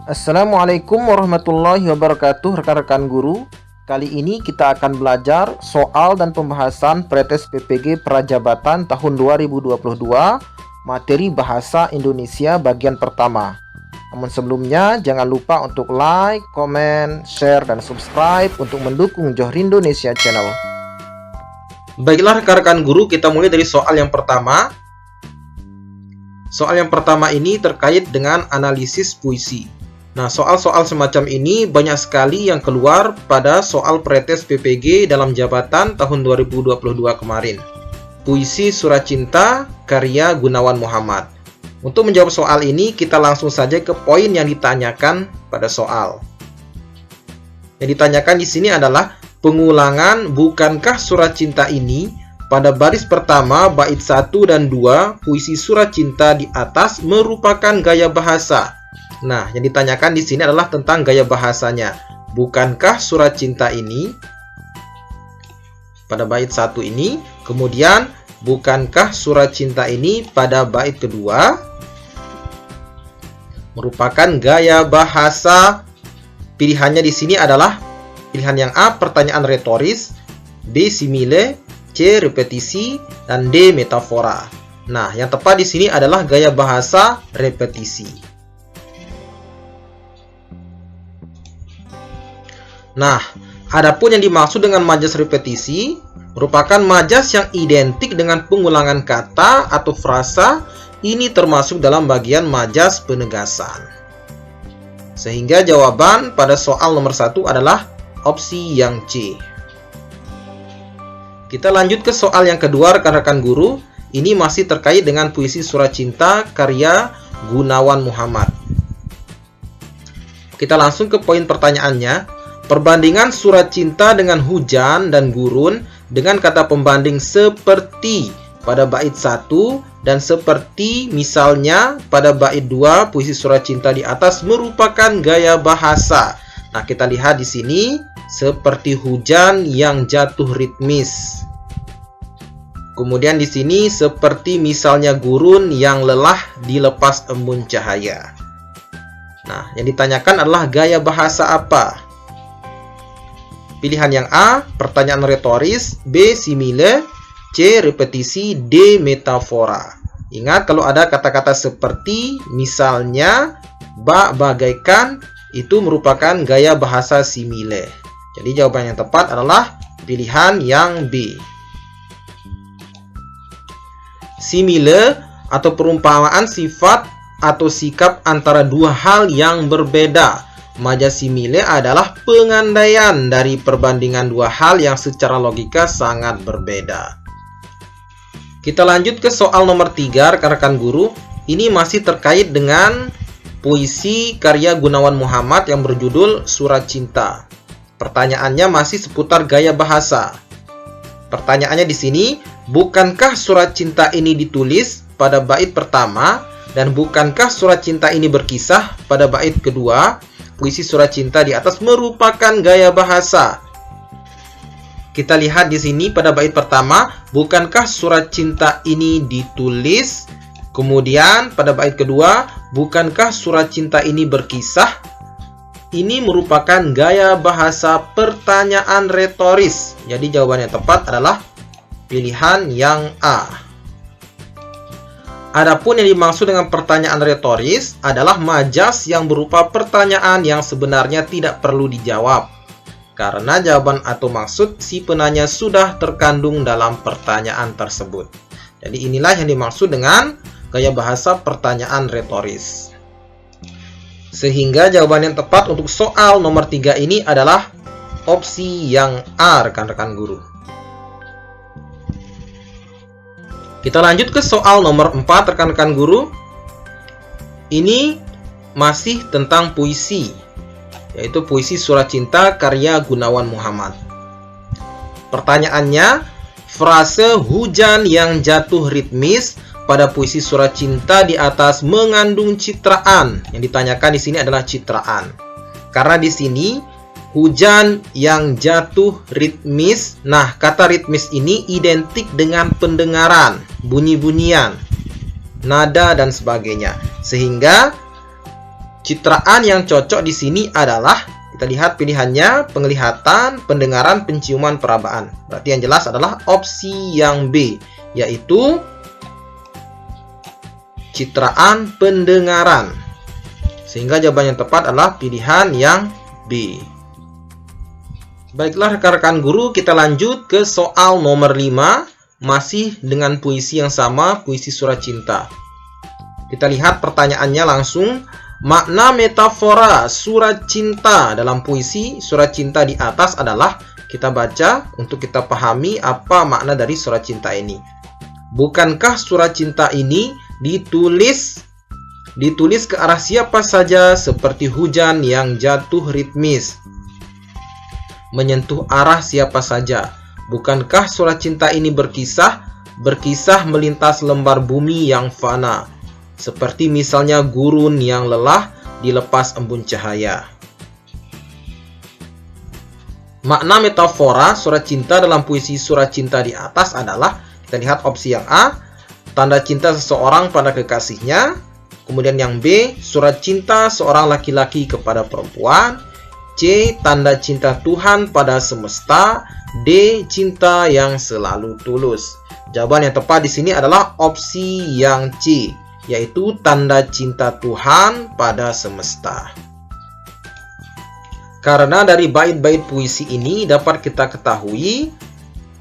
Assalamualaikum warahmatullahi wabarakatuh rekan-rekan guru. Kali ini kita akan belajar soal dan pembahasan Pretest PPG Prajabatan tahun 2022, materi Bahasa Indonesia bagian pertama. Namun sebelumnya jangan lupa untuk like, komen, share, dan subscribe untuk mendukung Johri Indonesia Channel. Baiklah rekan-rekan guru, kita mulai dari soal yang pertama. Soal yang pertama ini terkait dengan analisis puisi. Nah, soal-soal semacam ini banyak sekali yang keluar pada soal Pretest PPG dalam jabatan tahun 2022 kemarin. Puisi Surat Cinta karya Gunawan Muhammad. Untuk menjawab soal ini, kita langsung saja ke poin yang ditanyakan pada soal. Yang ditanyakan di sini adalah pengulangan bukankah surat cinta ini pada baris pertama bait 1 dan 2 puisi Surat Cinta di atas merupakan gaya bahasa. Nah, yang ditanyakan di sini adalah tentang gaya bahasanya. Bukankah surat cinta ini pada bait 1 ini, kemudian bukankah surat cinta ini pada bait kedua merupakan gaya bahasa? Pilihannya di sini adalah pilihan yang A, pertanyaan retoris, B, simile, C, repetisi, dan D, metafora. Nah, yang tepat di sini adalah gaya bahasa repetisi. Nah, adapun yang dimaksud dengan majas repetisi merupakan majas yang identik dengan pengulangan kata atau frasa. Ini termasuk dalam bagian majas penegasan. Sehingga jawaban pada soal nomor 1 adalah opsi yang C. Kita lanjut ke soal yang kedua rekan-rekan guru. Ini masih terkait dengan puisi Surat Cinta karya Gunawan Muhammad. Kita langsung ke poin pertanyaannya. Perbandingan surat cinta dengan hujan dan gurun dengan kata pembanding seperti pada bait 1 dan seperti misalnya pada bait 2 puisi Surat Cinta di atas merupakan gaya bahasa. Nah, kita lihat di sini seperti hujan yang jatuh ritmis. Kemudian di sini seperti misalnya gurun yang lelah dilepas embun cahaya. Nah, yang ditanyakan adalah gaya bahasa apa? Pilihan yang A, pertanyaan retoris, B, simile, C, repetisi, D, metafora. Ingat, kalau ada kata-kata seperti, misalnya, bak, bagaikan, itu merupakan gaya bahasa simile. Jadi jawaban yang tepat adalah pilihan yang B. Simile atau perumpamaan sifat atau sikap antara dua hal yang berbeda. Majas simile adalah pengandaian dari perbandingan dua hal yang secara logika sangat berbeda. Kita lanjut ke soal nomor 3 rekan-rekan guru. Ini masih terkait dengan puisi karya Gunawan Muhammad yang berjudul Surat Cinta. Pertanyaannya masih seputar gaya bahasa. Pertanyaannya di sini, bukankah surat cinta ini ditulis pada bait pertama dan bukankah surat cinta ini berkisah pada bait kedua? Puisi Surat Cinta di atas merupakan gaya bahasa. Kita lihat di sini pada bait pertama, bukankah surat cinta ini ditulis? Kemudian pada bait kedua, bukankah surat cinta ini berkisah? Ini merupakan gaya bahasa pertanyaan retoris. Jadi jawaban yang tepat adalah pilihan yang A. Adapun yang dimaksud dengan pertanyaan retoris adalah majas yang berupa pertanyaan yang sebenarnya tidak perlu dijawab. Karena jawaban atau maksud si penanya sudah terkandung dalam pertanyaan tersebut. Jadi inilah yang dimaksud dengan gaya bahasa pertanyaan retoris. Sehingga jawaban yang tepat untuk soal nomor 3 ini adalah opsi yang A rekan-rekan guru. Kita lanjut ke soal nomor 4 rekan-rekan guru. Ini masih tentang puisi, yaitu puisi Surat Cinta karya Gunawan Muhammad. Pertanyaannya, frase hujan yang jatuh ritmis pada puisi Surat Cinta di atas mengandung citraan. Yang ditanyakan di sini adalah citraan. Karena di sini hujan yang jatuh ritmis. Nah, kata ritmis ini identik dengan pendengaran, bunyi-bunyian, nada, dan sebagainya. Sehingga Citraan yang cocok di sini adalah, kita lihat pilihannya, penglihatan, pendengaran, penciuman, perabaan. Berarti yang jelas adalah opsi yang B, yaitu citraan pendengaran. Sehingga jawaban yang tepat adalah pilihan yang B. Baiklah rekan-rekan guru, kita lanjut ke soal nomor 5, masih dengan puisi yang sama, puisi Surat Cinta. Kita lihat pertanyaannya langsung. Makna metafora surat cinta dalam puisi Surat Cinta di atas adalah, kita baca untuk kita pahami apa makna dari surat cinta ini. Bukankah surat cinta ini ditulis ke arah siapa saja seperti hujan yang jatuh ritmis, menyentuh arah siapa saja. Bukankah surat cinta ini berkisah melintas lembar bumi yang fana, seperti misalnya gurun yang lelah dilepas embun cahaya. Makna metafora surat cinta dalam puisi Surat Cinta di atas adalah, kita lihat opsi yang A, tanda cinta seseorang pada kekasihnya. Kemudian yang B, surat cinta seorang laki-laki kepada perempuan. C, tanda cinta Tuhan pada semesta. D, cinta yang selalu tulus. Jawaban yang tepat di sini adalah opsi yang C, yaitu tanda cinta Tuhan pada semesta. Karena dari bait-bait puisi ini dapat kita ketahui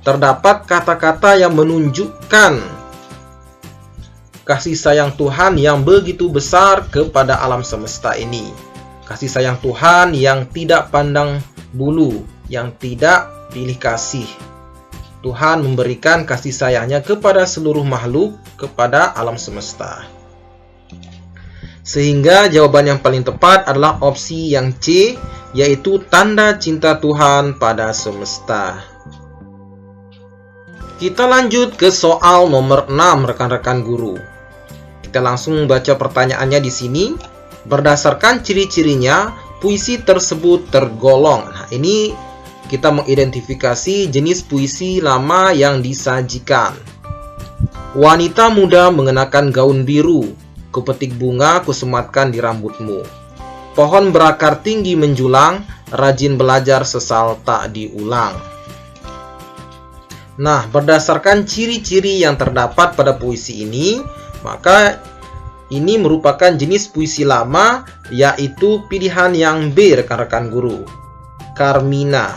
terdapat kata-kata yang menunjukkan kasih sayang Tuhan yang begitu besar kepada alam semesta ini. Kasih sayang Tuhan yang tidak pandang bulu, yang tidak pilih kasih. Tuhan memberikan kasih sayangnya kepada seluruh makhluk, kepada alam semesta. Sehingga jawaban yang paling tepat adalah opsi yang C, yaitu tanda cinta Tuhan pada semesta. Kita lanjut ke soal nomor 6 rekan-rekan guru. Kita langsung baca pertanyaannya di sini. Berdasarkan ciri-cirinya, puisi tersebut tergolong. Nah, ini kita mengidentifikasi jenis puisi lama yang disajikan. Wanita muda mengenakan gaun biru, kupetik bunga kusematkan di rambutmu. Pohon berakar tinggi menjulang, rajin belajar sesal tak diulang. Nah, berdasarkan ciri-ciri yang terdapat pada puisi ini, maka ini merupakan jenis puisi lama, yaitu pilihan yang B rekan-rekan guru, Carmina.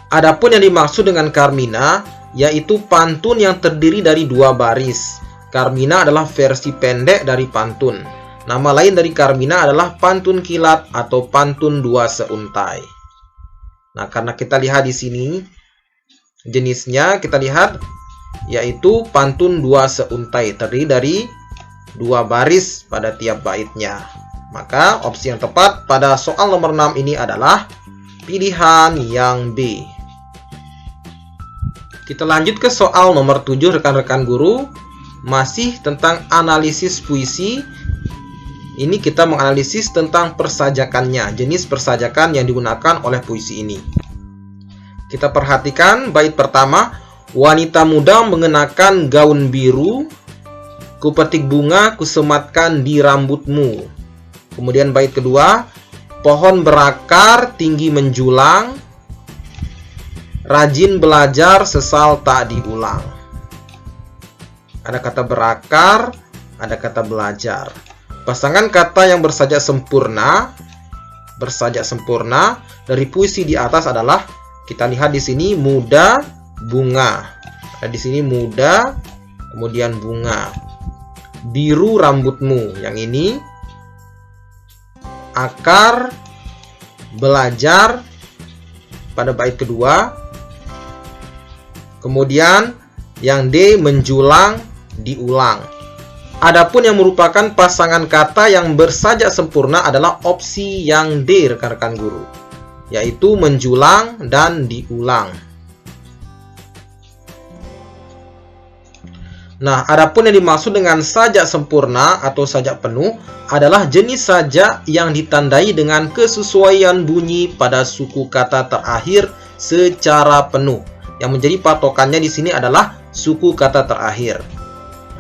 Adapun yang dimaksud dengan Carmina, yaitu pantun yang terdiri dari 2 baris. Carmina adalah versi pendek dari pantun. Nama lain dari Carmina adalah pantun kilat atau pantun 2 seuntai. Nah, karena kita lihat di sini jenisnya, kita lihat yaitu pantun 2 seuntai, terdiri dari 2 baris pada tiap baitnya. Maka opsi yang tepat pada soal nomor 6 ini adalah pilihan yang B. Kita lanjut ke soal nomor 7 rekan-rekan guru. Masih tentang analisis puisi. Ini kita menganalisis tentang persajakannya, jenis persajakan yang digunakan oleh puisi ini. Kita perhatikan bait pertama, wanita muda mengenakan gaun biru, kupetik bunga kusematkan di rambutmu. Kemudian bait kedua, pohon berakar tinggi menjulang, rajin belajar sesal tak diulang. Ada kata berakar, ada kata belajar. Pasangan kata yang bersajak sempurna dari puisi di atas adalah, kita lihat di sini muda, bunga. Ada di sini muda, kemudian bunga. Biru rambutmu, yang ini akar, belajar pada bait kedua. Kemudian yang D, menjulang, diulang. Adapun yang merupakan pasangan kata yang bersajak sempurna adalah opsi yang D rekan-rekan guru, yaitu menjulang dan diulang. Nah, adapun yang dimaksud dengan sajak sempurna atau sajak penuh adalah jenis sajak yang ditandai dengan kesesuaian bunyi pada suku kata terakhir secara penuh. Yang menjadi patokannya di sini adalah suku kata terakhir.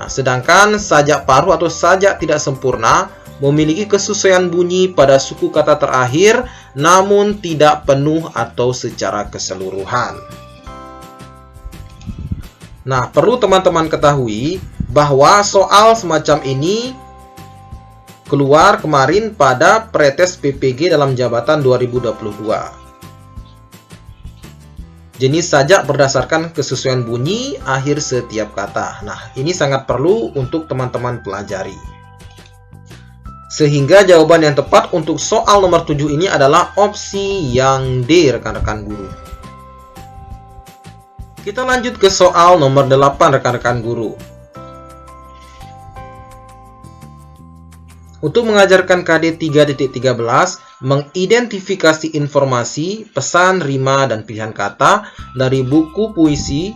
Nah, sedangkan sajak paruh atau sajak tidak sempurna memiliki kesesuaian bunyi pada suku kata terakhir, namun tidak penuh atau secara keseluruhan. Nah, perlu teman-teman ketahui bahwa soal semacam ini keluar kemarin pada Pretes PPG dalam jabatan 2022. Jenis sajak berdasarkan kesesuaian bunyi akhir setiap kata. Nah, ini sangat perlu untuk teman-teman pelajari. Sehingga jawaban yang tepat untuk soal nomor 7 ini adalah opsi yang D, rekan-rekan guru. Kita lanjut ke soal nomor 8, rekan-rekan guru. Untuk mengajarkan KD 3.13, mengidentifikasi informasi, pesan, rima, dan pilihan kata dari buku puisi,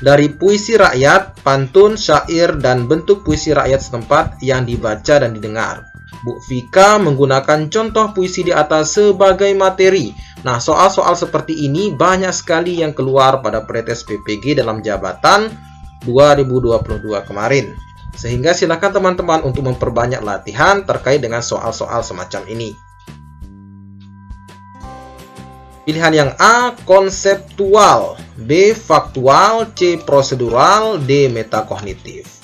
dari puisi rakyat, pantun, syair, dan bentuk puisi rakyat setempat yang dibaca dan didengar. Bu Vika menggunakan contoh puisi di atas sebagai materi. Nah, soal-soal seperti ini banyak sekali yang keluar pada Pretes PPG dalam jabatan 2022 kemarin. Sehingga silakan teman-teman untuk memperbanyak latihan terkait dengan soal-soal semacam ini. Pilihan yang A, konseptual, B, faktual, C, prosedural, D, metakognitif.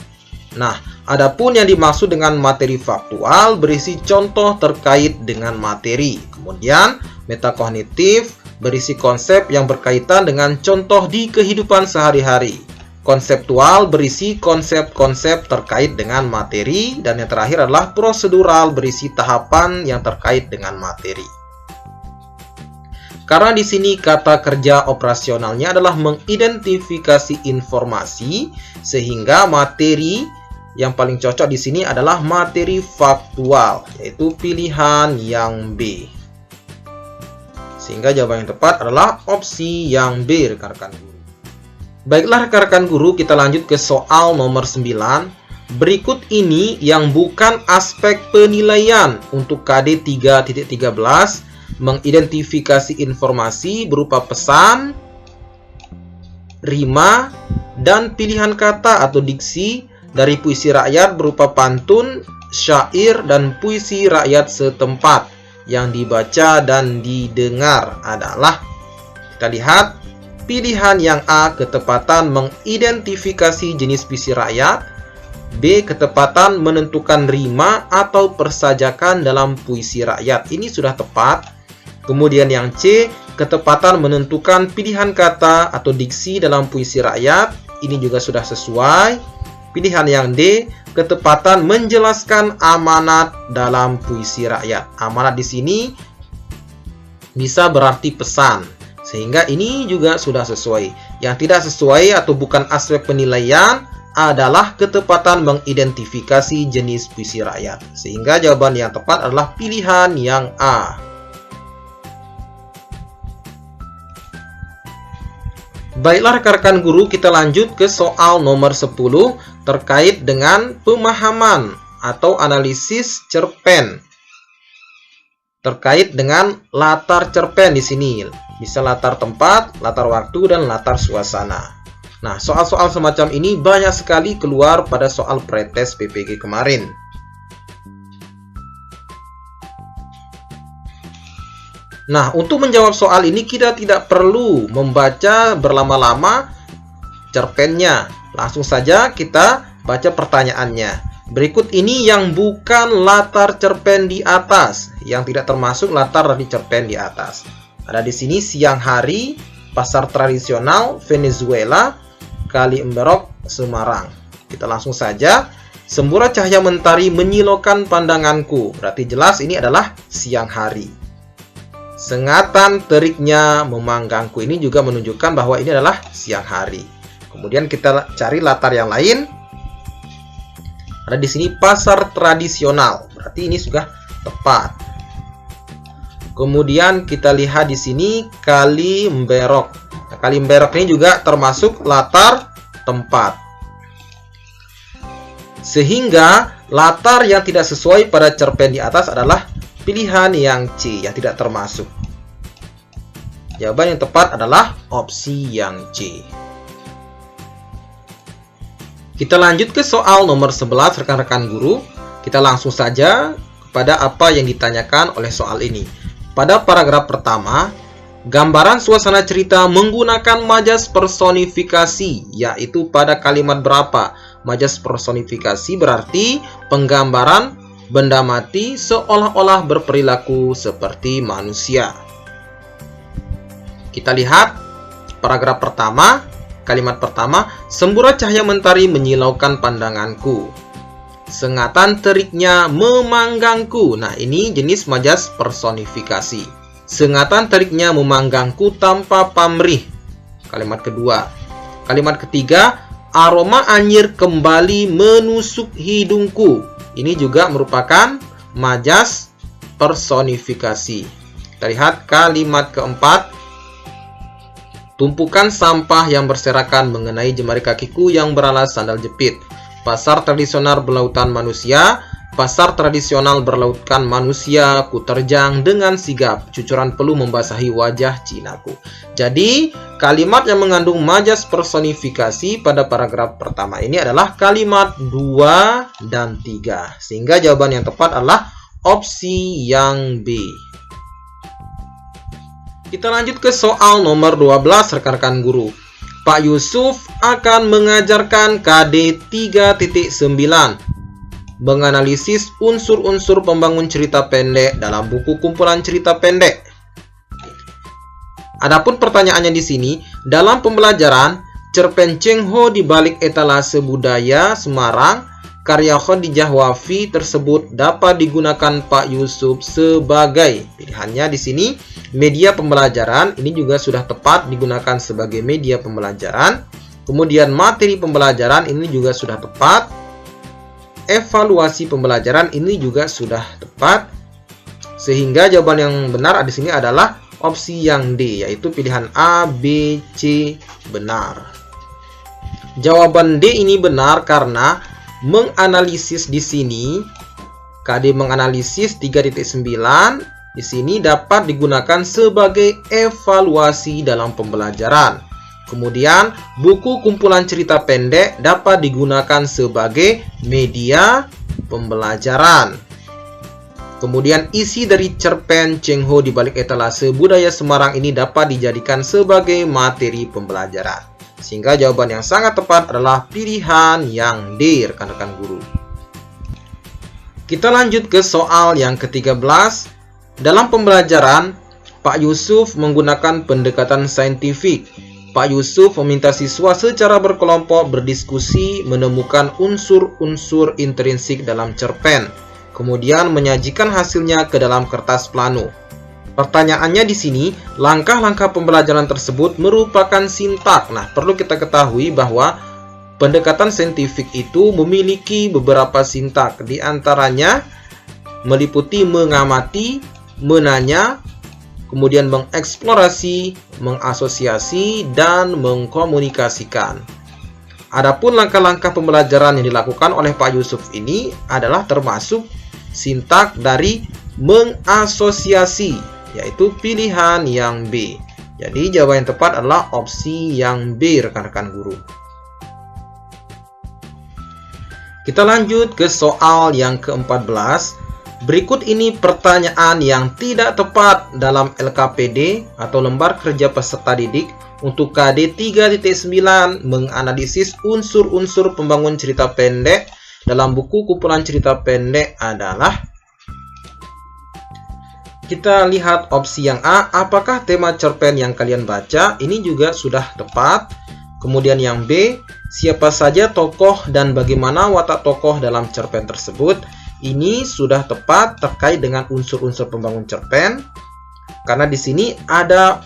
Nah, adapun yang dimaksud dengan materi faktual berisi contoh terkait dengan materi. Kemudian, metakognitif berisi konsep yang berkaitan dengan contoh di kehidupan sehari-hari. Konseptual berisi konsep-konsep terkait dengan materi, dan yang terakhir adalah prosedural berisi tahapan yang terkait dengan materi. Karena di sini kata kerja operasionalnya adalah mengidentifikasi informasi, sehingga materi yang paling cocok di sini adalah materi faktual, yaitu pilihan yang B. Sehingga jawaban yang tepat adalah opsi yang B, rekan-rekan guru. Baiklah rekan-rekan guru, kita lanjut ke soal nomor 9. Berikut ini yang bukan aspek penilaian untuk KD 3.13, mengidentifikasi informasi berupa pesan, rima, dan pilihan kata atau diksi dari puisi rakyat berupa pantun, syair, dan puisi rakyat setempat yang dibaca dan didengar adalah, kita lihat, pilihan yang A, ketepatan mengidentifikasi jenis puisi rakyat, B, ketepatan menentukan rima atau persajakan dalam puisi rakyat. Ini sudah tepat. Kemudian yang C, ketepatan menentukan pilihan kata atau diksi dalam puisi rakyat. Ini juga sudah sesuai. Pilihan yang D, ketepatan menjelaskan amanat dalam puisi rakyat. Amanat di sini bisa berarti pesan. Sehingga ini juga sudah sesuai. Yang tidak sesuai atau bukan aspek penilaian adalah ketepatan mengidentifikasi jenis puisi rakyat. Sehingga jawaban yang tepat adalah pilihan yang A. Baiklah rekan-rekan guru, kita lanjut ke soal nomor 10 terkait dengan pemahaman atau analisis cerpen. Terkait dengan latar cerpen di sini. Bisa latar tempat, latar waktu, dan latar suasana. Nah, soal-soal semacam ini banyak sekali keluar pada soal Pretes PPG kemarin. Nah, untuk menjawab soal ini kita tidak perlu membaca berlama-lama cerpennya. Langsung saja kita baca pertanyaannya. Berikut ini yang bukan latar cerpen di atas, yang tidak termasuk latar dari cerpen di atas. Ada di sini siang hari, pasar tradisional, Venezuela, Kali Emberok, Semarang. Kita langsung saja. Semburat cahaya mentari menyilaukan pandanganku. Berarti jelas ini adalah siang hari. Sengatan teriknya memanggangku. Ini juga menunjukkan bahwa ini adalah siang hari. Kemudian kita cari latar yang lain. Ada di sini pasar tradisional. Berarti ini sudah tepat. Kemudian kita lihat di sini Kali Emberok. Nah, Kali Emberok ini juga termasuk latar tempat. Sehingga latar yang tidak sesuai pada cerpen di atas adalah pilihan yang C, yang tidak termasuk. Jawaban yang tepat adalah opsi yang C. Kita lanjut ke soal nomor 11 rekan-rekan guru. Kita langsung saja kepada apa yang ditanyakan oleh soal ini. Pada paragraf pertama, gambaran suasana cerita menggunakan majas personifikasi, yaitu pada kalimat berapa? Majas personifikasi berarti penggambaran benda mati seolah-olah berperilaku seperti manusia. Kita lihat paragraf pertama, kalimat pertama, semburat cahaya mentari menyilaukan pandanganku. Sengatan teriknya memanggangku. Nah, ini jenis majas personifikasi. Sengatan teriknya memanggangku tanpa pamrih. Kalimat kedua. Kalimat ketiga, aroma anyir kembali menusuk hidungku. Ini juga merupakan majas personifikasi. Kita lihat kalimat keempat. Tumpukan sampah yang berserakan mengenai jemari kakiku yang beralas sandal jepit. Pasar tradisional berlautan manusia. Pasar tradisional berlautkan manusia, ku terjang dengan sigap, cucuran peluh membasahi wajah Cinaku. Jadi, kalimat yang mengandung majas personifikasi pada paragraf pertama ini adalah kalimat 2 dan 3. Sehingga jawaban yang tepat adalah opsi yang B. Kita lanjut ke soal nomor 12 rekan-rekan guru. Pak Yusuf akan mengajarkan KD 3.9. Menganalisis unsur-unsur pembangun cerita pendek dalam buku kumpulan cerita pendek. Adapun pertanyaannya di sini, dalam pembelajaran cerpen Cheng Ho di balik etalase budaya Semarang, karya Khadijah Wafi tersebut dapat digunakan Pak Yusuf sebagai pilihannya di sini media pembelajaran. Ini juga sudah tepat digunakan sebagai media pembelajaran. Kemudian materi pembelajaran ini juga sudah tepat. Evaluasi pembelajaran ini juga sudah tepat, sehingga jawaban yang benar di sini adalah opsi yang D, yaitu pilihan A, B, C benar. Jawaban D ini benar karena menganalisis di sini, KD menganalisis 3.9 di sini dapat digunakan sebagai evaluasi dalam pembelajaran. Kemudian, buku kumpulan cerita pendek dapat digunakan sebagai media pembelajaran. Kemudian, isi dari cerpen Cheng Ho di balik etalase budaya Semarang ini dapat dijadikan sebagai materi pembelajaran. Sehingga jawaban yang sangat tepat adalah pilihan yang D, rekan-rekan guru. Kita lanjut ke soal yang ke-13. Dalam pembelajaran, Pak Yusuf menggunakan pendekatan saintifik. Pak Yusuf meminta siswa secara berkelompok berdiskusi menemukan unsur-unsur intrinsik dalam cerpen, kemudian menyajikan hasilnya ke dalam kertas plano. Pertanyaannya di sini, langkah-langkah pembelajaran tersebut merupakan sintak. Nah, perlu kita ketahui bahwa pendekatan saintifik itu memiliki beberapa sintak, di antaranya meliputi mengamati, menanya, kemudian mengeksplorasi, mengasosiasi, dan mengkomunikasikan. Adapun langkah-langkah pembelajaran yang dilakukan oleh Pak Yusuf ini adalah termasuk sintak dari mengasosiasi, yaitu pilihan yang B. Jadi jawaban yang tepat adalah opsi yang B, rekan-rekan guru. Kita lanjut ke soal yang ke-14. Berikut ini pertanyaan yang tidak tepat dalam LKPD atau lembar kerja peserta didik untuk KD 3.9 menganalisis unsur-unsur pembangun cerita pendek dalam buku kumpulan cerita pendek adalah. Kita lihat opsi yang A, apakah tema cerpen yang kalian baca? Ini juga sudah tepat. Kemudian yang B, siapa saja tokoh dan bagaimana watak tokoh dalam cerpen tersebut? Ini sudah tepat terkait dengan unsur-unsur pembangun cerpen, karena di sini ada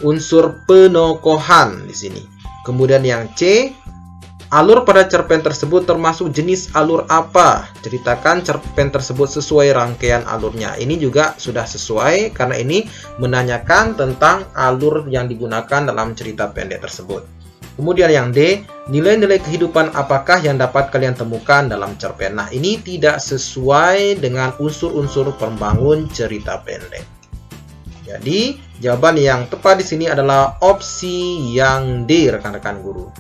unsur penokohan di sini. Kemudian yang C, alur pada cerpen tersebut termasuk jenis alur apa? Ceritakan cerpen tersebut sesuai rangkaian alurnya. Ini juga sudah sesuai karena ini menanyakan tentang alur yang digunakan dalam cerita pendek tersebut. Kemudian yang D, nilai-nilai kehidupan apakah yang dapat kalian temukan dalam cerpen? Nah, ini tidak sesuai dengan unsur-unsur pembangun cerita pendek. Jadi, jawaban yang tepat di sini adalah opsi yang D, rekan-rekan guru.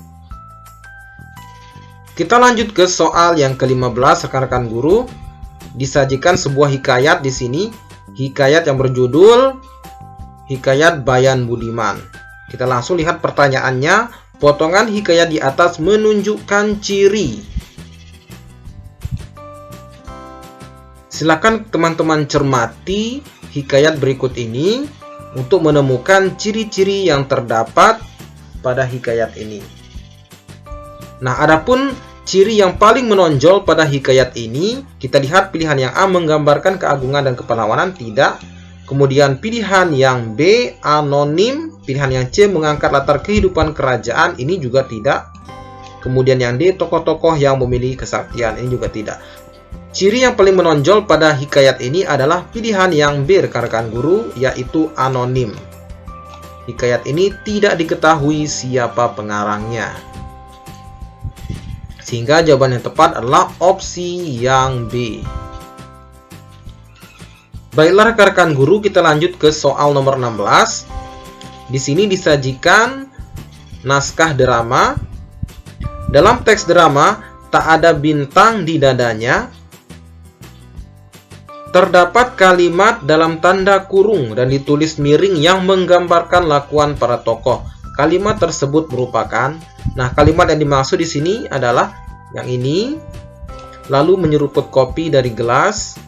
Kita lanjut ke soal yang ke-15 rekan-rekan guru. Disajikan sebuah hikayat di sini, hikayat yang berjudul Hikayat Bayan Budiman. Kita langsung lihat pertanyaannya. Potongan hikayat di atas menunjukkan ciri. Silakan teman-teman cermati hikayat berikut ini untuk menemukan ciri-ciri yang terdapat pada hikayat ini. Nah, adapun ciri yang paling menonjol pada hikayat ini, kita lihat pilihan yang A menggambarkan keagungan dan kepahlawanan, tidak. Kemudian pilihan yang B anonim, pilihan yang C mengangkat latar kehidupan kerajaan, ini juga tidak. Kemudian yang D tokoh-tokoh yang memiliki kesaktian, ini juga tidak. Ciri yang paling menonjol pada hikayat ini adalah pilihan yang B rekan-rekan guru, yaitu anonim. Hikayat ini tidak diketahui siapa pengarangnya. Sehingga jawaban yang tepat adalah opsi yang B. Baiklah rekan-rekan guru, kita lanjut ke soal nomor 16. Di sini disajikan naskah drama. Dalam teks drama, tak ada bintang di dadanya. Terdapat kalimat dalam tanda kurung dan ditulis miring yang menggambarkan lakuan para tokoh. Kalimat tersebut merupakan, nah kalimat yang dimaksud di sini adalah yang ini, lalu menyeruput kopi dari gelas.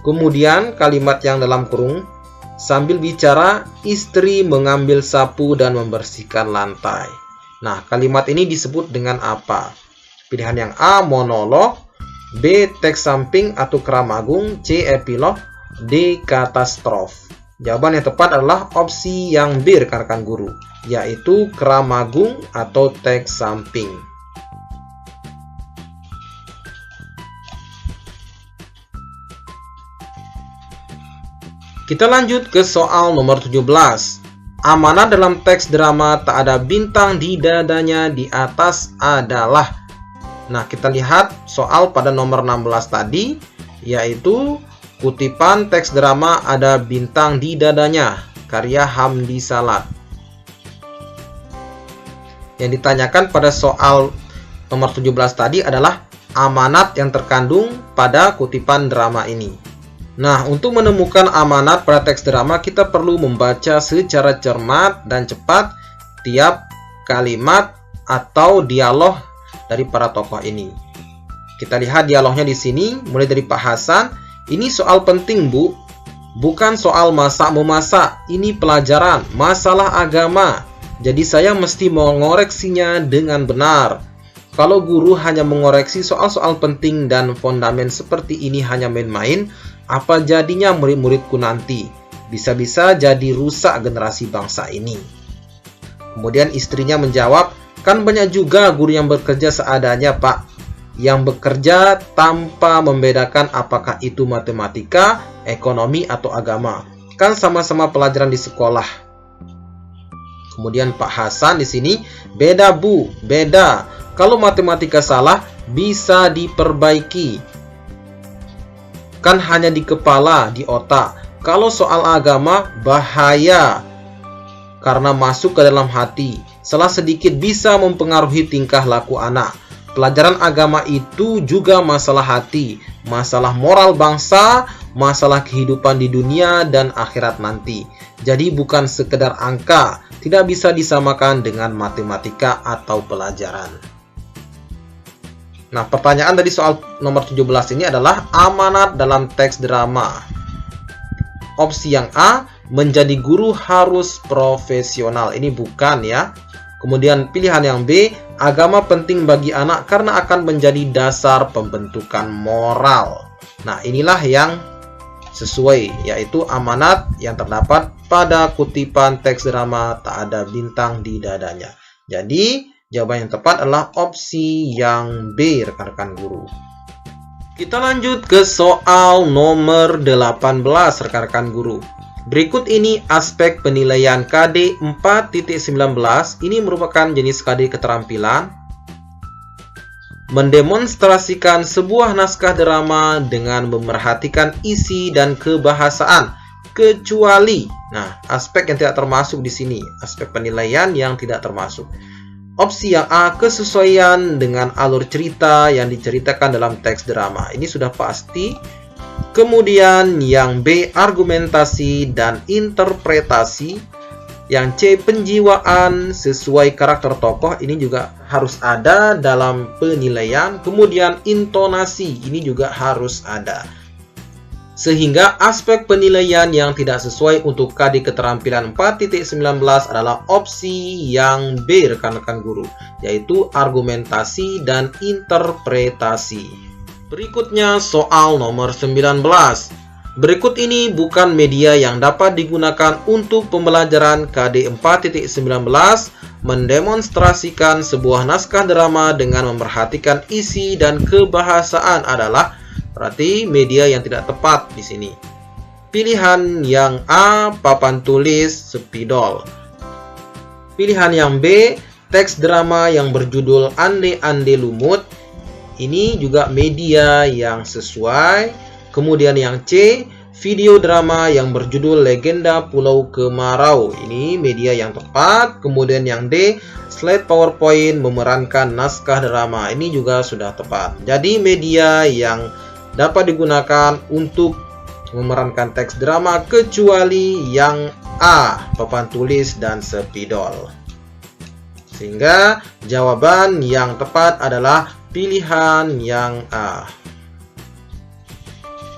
Kemudian kalimat yang dalam kurung, sambil bicara istri mengambil sapu dan membersihkan lantai. Nah, kalimat ini disebut dengan apa? Pilihan yang A monolog, B teks samping atau keramagung, C epilog, D katastrof. Jawaban yang tepat adalah opsi yang B rekan-rekan guru, yaitu keramagung atau teks samping. Kita lanjut ke soal nomor 17. Amanat dalam teks drama tak ada bintang di dadanya di atas adalah. Nah, kita lihat soal pada nomor 16 tadi, yaitu kutipan teks drama ada bintang di dadanya, karya Hamdi Salat. Yang ditanyakan pada soal nomor 17 tadi adalah amanat yang terkandung pada kutipan drama ini. Nah, untuk menemukan amanat pada teks drama, kita perlu membaca secara cermat dan cepat tiap kalimat atau dialog dari para tokoh ini. Kita lihat dialognya di sini, mulai dari Pak Hasan. Ini soal penting, Bu. Bukan soal masak-memasak. Ini pelajaran, masalah agama. Jadi saya mesti mengoreksinya dengan benar. Kalau guru hanya mengoreksi soal-soal penting dan fondamen seperti ini hanya main-main, apa jadinya murid-muridku nanti? Bisa-bisa jadi rusak generasi bangsa ini. Kemudian istrinya menjawab, kan banyak juga guru yang bekerja seadanya, Pak. Yang bekerja tanpa membedakan apakah itu matematika, ekonomi, atau agama. Kan sama-sama pelajaran di sekolah. Kemudian Pak Hasan di sini, beda Bu, beda. Kalau matematika salah, bisa diperbaiki. Kan hanya di kepala, di otak. Kalau soal agama, bahaya. Karena masuk ke dalam hati. Salah sedikit bisa mempengaruhi tingkah laku anak. Pelajaran agama itu juga masalah hati, masalah moral bangsa, masalah kehidupan di dunia dan akhirat nanti. Jadi bukan sekedar angka, tidak bisa disamakan dengan matematika atau pelajaran. Nah, pertanyaan dari soal nomor 17 ini adalah amanat dalam teks drama. Opsi yang A, menjadi guru harus profesional. Ini bukan ya. Kemudian pilihan yang B, agama penting bagi anak karena akan menjadi dasar pembentukan moral. Nah, inilah yang sesuai, yaitu amanat yang terdapat pada kutipan teks drama tak ada bintang di dadanya. Jadi, jawaban yang tepat adalah opsi yang B, rekan-rekan guru. Kita lanjut ke soal nomor 18, rekan-rekan guru. Berikut ini aspek penilaian KD 4.19. Ini merupakan jenis KD keterampilan. Mendemonstrasikan sebuah naskah drama dengan memerhatikan isi dan kebahasaan, kecuali, nah, aspek yang tidak termasuk di sini, aspek penilaian yang tidak termasuk. Opsi yang A, kesesuaian dengan alur cerita yang diceritakan dalam teks drama. Ini sudah pasti. Kemudian yang B, argumentasi dan interpretasi. Yang C, penjiwaan sesuai karakter tokoh. Ini juga harus ada dalam penilaian. Kemudian intonasi, ini juga harus ada. Sehingga aspek penilaian yang tidak sesuai untuk KD keterampilan 4.19 adalah opsi yang B, rekan-rekan guru, yaitu argumentasi dan interpretasi. Berikutnya soal nomor 19. Berikut ini bukan media yang dapat digunakan untuk pembelajaran KD 4.19 mendemonstrasikan sebuah naskah drama dengan memperhatikan isi dan kebahasaan adalah. Berarti media yang tidak tepat di sini. Pilihan yang A, papan tulis spidol. Pilihan yang B, teks drama yang berjudul Ande-Ande Lumut. Ini juga media yang sesuai. Kemudian yang C, video drama yang berjudul Legenda Pulau Kemarau. Ini media yang tepat. Kemudian yang D, slide PowerPoint memerankan naskah drama. Ini juga sudah tepat. Jadi media yang dapat digunakan untuk memerankan teks drama kecuali yang A, papan tulis dan spidol. Sehingga jawaban yang tepat adalah pilihan yang A.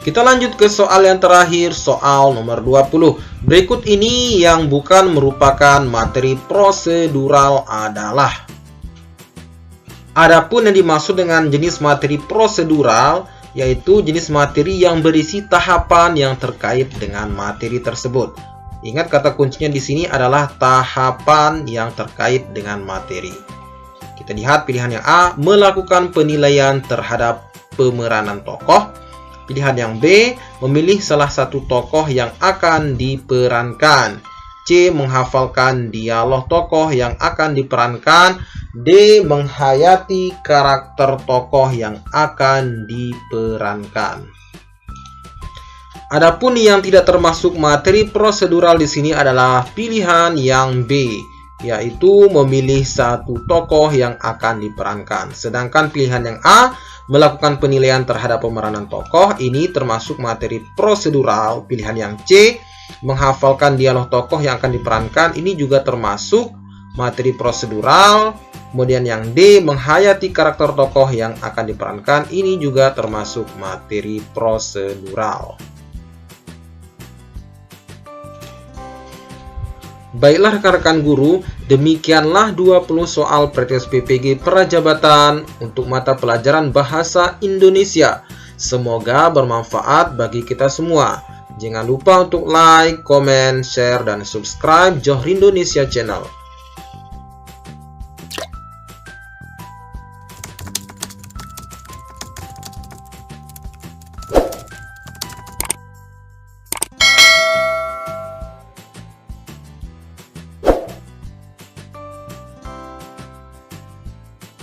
Kita lanjut ke soal yang terakhir, soal nomor 20. Berikut ini yang bukan merupakan materi prosedural adalah. Adapun yang dimaksud dengan jenis materi prosedural yaitu jenis materi yang berisi tahapan yang terkait dengan materi tersebut. Ingat kata kuncinya di sini adalah tahapan yang terkait dengan materi. Kita lihat pilihan yang A, melakukan penilaian terhadap pemeranan tokoh. Pilihan yang B, memilih salah satu tokoh yang akan diperankan. C, menghafalkan dialog tokoh yang akan diperankan. D, menghayati karakter tokoh yang akan diperankan. Adapun yang tidak termasuk materi prosedural di sini adalah pilihan yang B, yaitu memilih satu tokoh yang akan diperankan. Sedangkan pilihan yang A, melakukan penilaian terhadap pemeranan tokoh, ini termasuk materi prosedural. Pilihan yang C, menghafalkan dialog tokoh yang akan diperankan, ini juga termasuk materi prosedural. Kemudian yang D, menghayati karakter tokoh yang akan diperankan, ini juga termasuk materi prosedural. Baiklah rekan-rekan guru, demikianlah 20 soal Pretes PPG Prajabatan untuk mata pelajaran Bahasa Indonesia. Semoga bermanfaat bagi kita semua. Jangan lupa untuk like, komen, share, dan subscribe Johor Indonesia Channel.